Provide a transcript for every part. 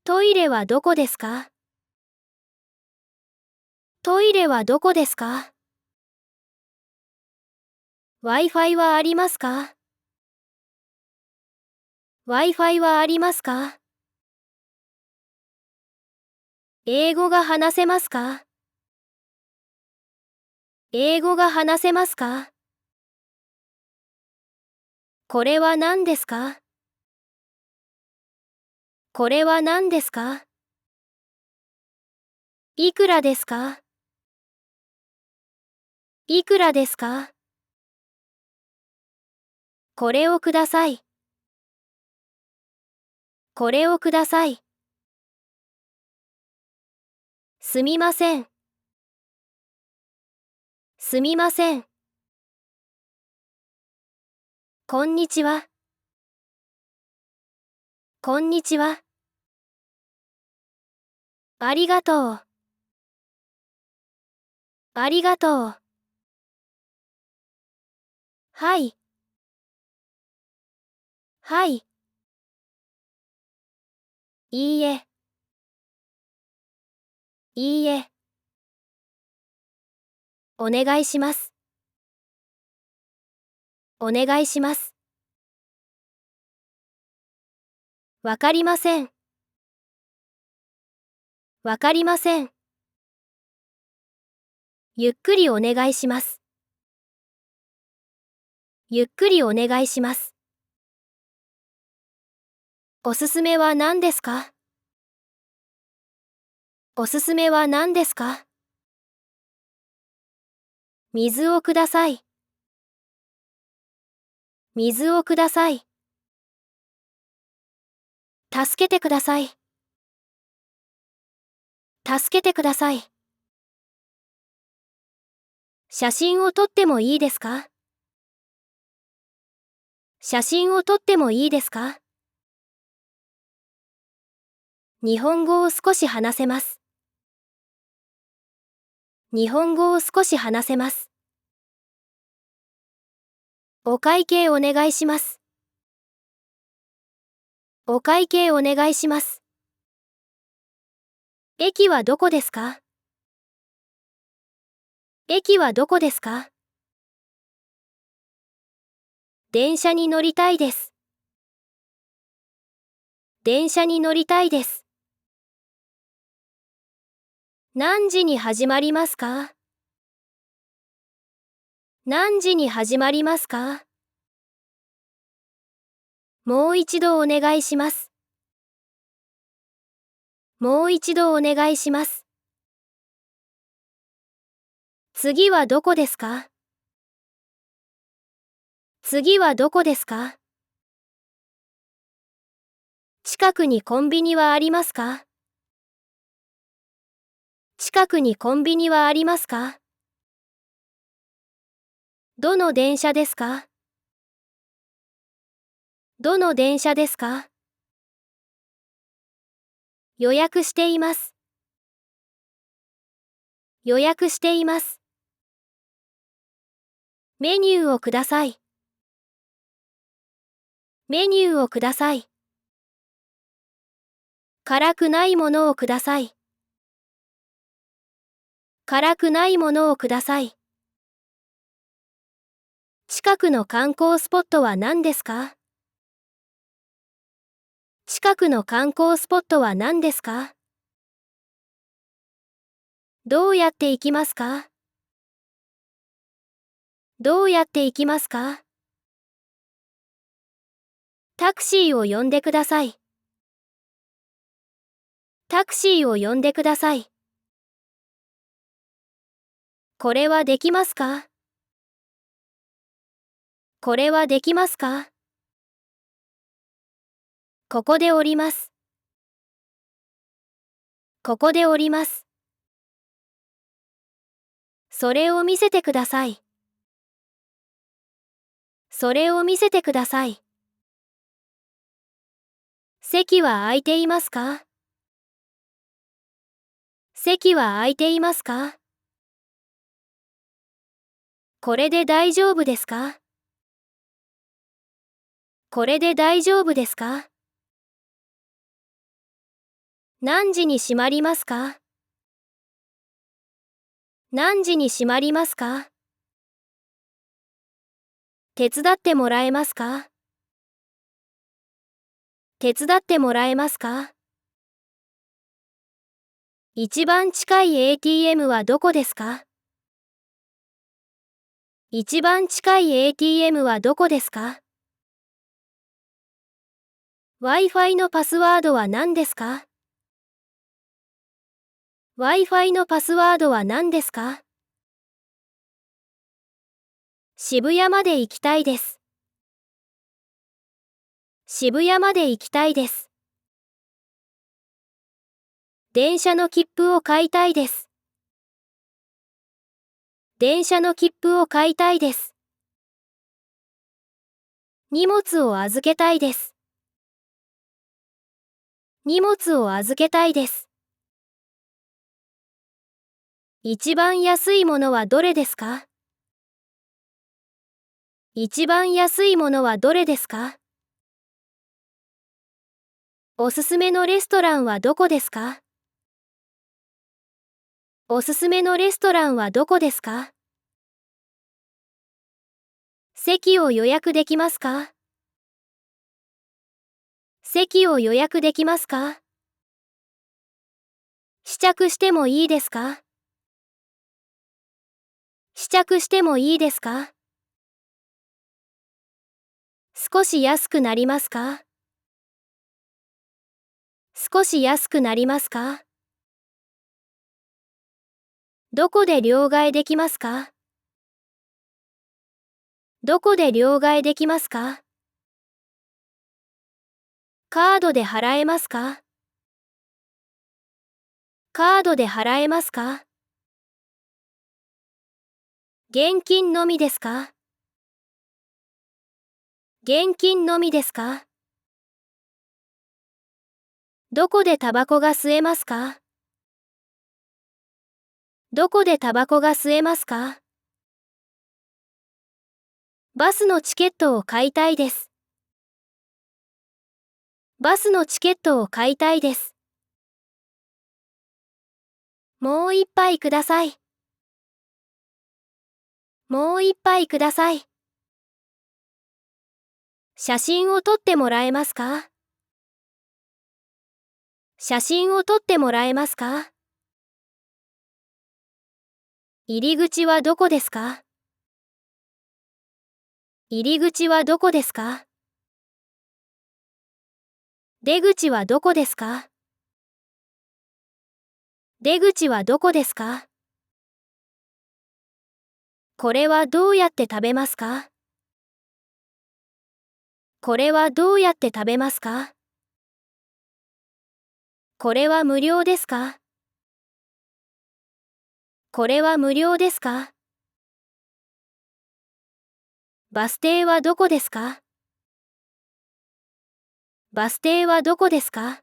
トイレはどこですか？トイレはどこですか？ Wi-Fi はありますか？ Wi-Fi はありますか？英語が話せますか？英語が話せますか？これは何ですか？これは何ですか？いくらですか？いくらですか？これをください。これをください。すみません。すみません。こんにちは。こんにちは。ありがとう。ありがとう。はい。はい。いいえ。いいえ。お願いします。お願いします。わかりません。わかりません。ゆっくりお願いします。ゆっくりお願いします。おすすめは何ですか？おすすめは何ですか？水をください。水をください。助けてください。助けてください。写真を撮ってもいいですか？写真を撮ってもいいですか？日本語を少し話せます。日本語を少し話せます。お会計お願いします。お会計お願いします。駅はどこですか？駅はどこですか？電車に乗りたいです。電車に乗りたいです。何時に始まりますか？何時に始まりますか？もう一度お願いします。もう一度お願いします。次はどこですか？次はどこですか？近くにコンビニはありますか？近くにコンビニはありますか？どの電車ですか？どの電車ですか？予約しています。予約しています。メニューをください。メニューをください。辛くないものをください。辛くないものをください。近くの観光スポットは何ですか？近くの観光スポットは何ですか？どうやって行きますか？どうやって行きますか？タクシーを呼んでください。タクシーを呼んでください。これはできますか？これはできますか？ここで降ります。ここで降ります。それを見せてください。それを見せてください。席は空いていますか？席は空いていますか？これで大丈夫ですか？これで大丈夫ですか？何時に閉まりますか？何時に閉まりますか？手伝ってもらえますか？手伝ってもらえますか？一番近い ATM はどこですか？一番近い ATM はどこですか？ Wi-Fi のパスワードは何ですか？ Wi-Fi のパスワードは何ですか？渋谷まで行きたいです。渋谷まで行きたいです。電車の切符を買いたいです。電車の切符を買いたいです。荷物を預けたいです。荷物を預けたいです。一番安いものはどれですか？一番安いものはどれですか？おすすめのレストランはどこですか？おすすめのレストランはどこですか？席を予約できますか？席を予約できますか？試着してもいいですか？試着してもいいですか？少し安くなりますか？少し安くなりますか？どこで両替できますか？どこで両替できますか？カードで払えますか？カードで払えますか？現金のみですか？現金のみですか？どこでタバコが吸えますか？どこでタバコが吸えますか？バスのチケットを買いたいです。バスのチケットを買いたいです。もう一杯ください。もう一杯ください。写真を撮ってもらえますか？写真を撮ってもらえますか？入り口はどこですか？入り口はどこですか？出口はどこですか？出口はどこですか？これはどうやって食べますか？これはどうやって食べますか？これは無料ですか？これは無料ですか？バス停はどこですか？バス停はどこですか？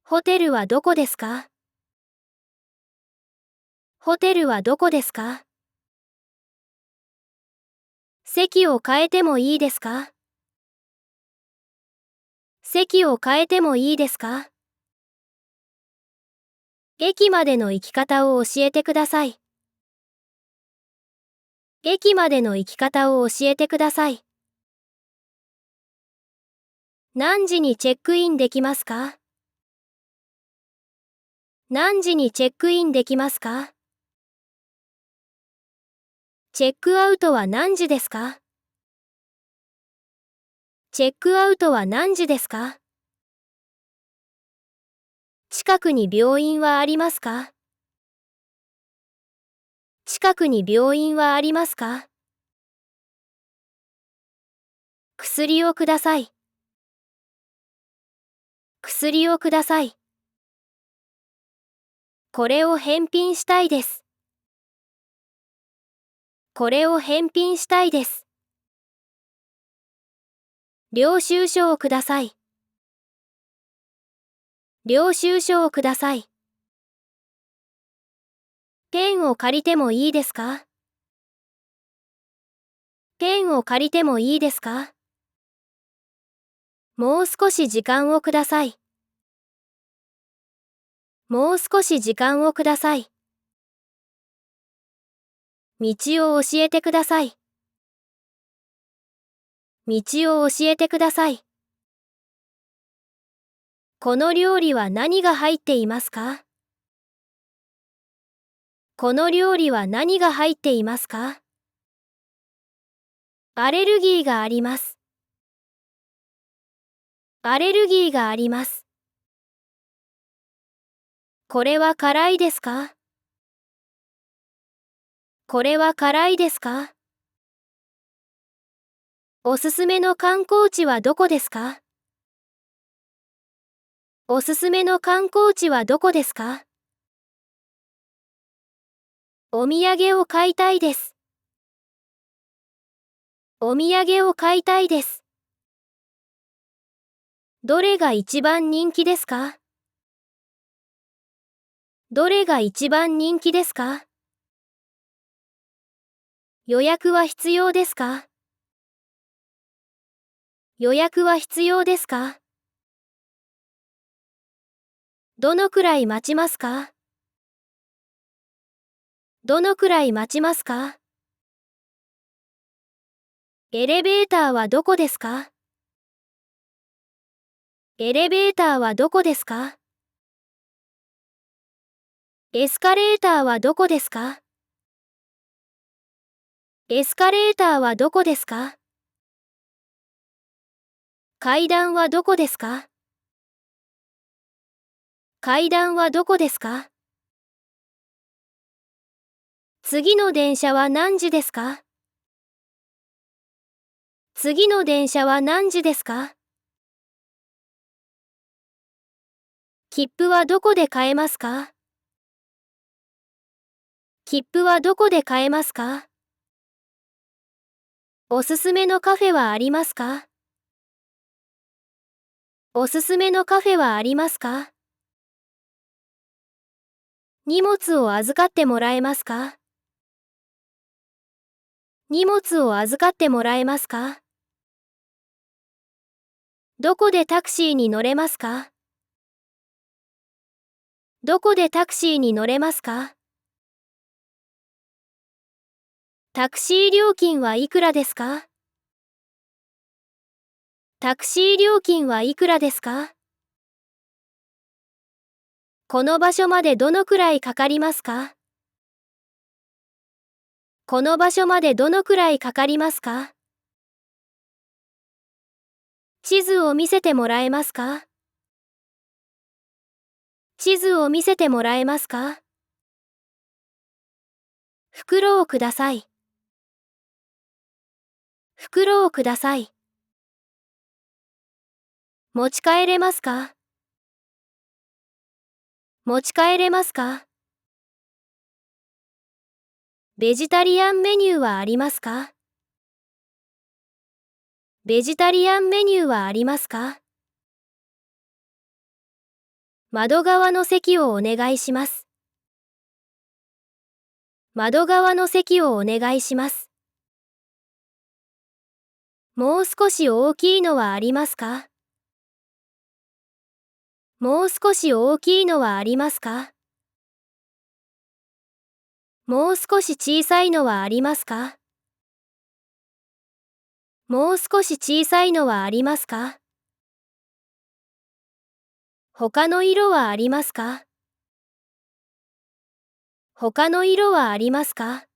ホテルはどこですか？ホテルはどこですか？席を変えてもいいですか？席を変えてもいいですか？駅までの行き方を教えてください。駅までの行き方を教えてください。何時にチェックインできますか？何時にチェックインできますか？チェックアウトは何時ですか？チェックアウトは何時ですか？近くに病院はありますか？近くに病院はありますか？薬をください。薬をください。これを返品したいです。これを返品したいです。領収書をください。領収書をください。ペンを借りてもいいですか？ペンを借りてもいいですか？もう少し時間をください。もう少し時間をください。道を教えてください。道を教えてください。この料理は何が入っていますか？この料理は何が入っていますか？アレルギーがあります。アレルギーがあります。これは辛いですか？これは辛いですか？おすすめの観光地はどこですか？おすすめの観光地はどこですか？お土産を買いたいです。お土産を買いたいです。どれが一番人気ですか？どれが一番人気ですか？予約は必要ですか？予約は必要ですか？どのくらい待ちますか？どのくらい待ちますか？エレベーターはどこですか？エレベーターはどこですか？エスカレーターはどこですか？エスカレーターはどこですか？階段はどこですか？階段はどこですか？次の電車は何時ですか？次の電車は何時ですか？切符はどこで買えますか？切符はどこで買えますか？おすすめのカフェはありますか？おすすめのカフェはありますか？荷物を預かってもらえますか？荷物を預かってもらえますか？どこでタクシーに乗れますか？どこでタクシーに乗れますか？タクシー料金はいくらですか？タクシー料金はいくらですか？この場所までどのくらいかかりますか？この場所までどのくらいかかりますか？地図を見せてもらえますか？地図を見せてもらえますか？袋をください。袋をください。持ち帰れますか？持ち帰れますか？ベジタリアンメニューはありますか？ベジタリアンメニューはありますか？窓側の席をお願いします。窓側の席をお願いします。もう少し大きいのはありますか？もう少し大きいのはありますか？もう少し小さいのはありますか？もう少し小さいのはありますか？他の色はありますか？他の色はありますか？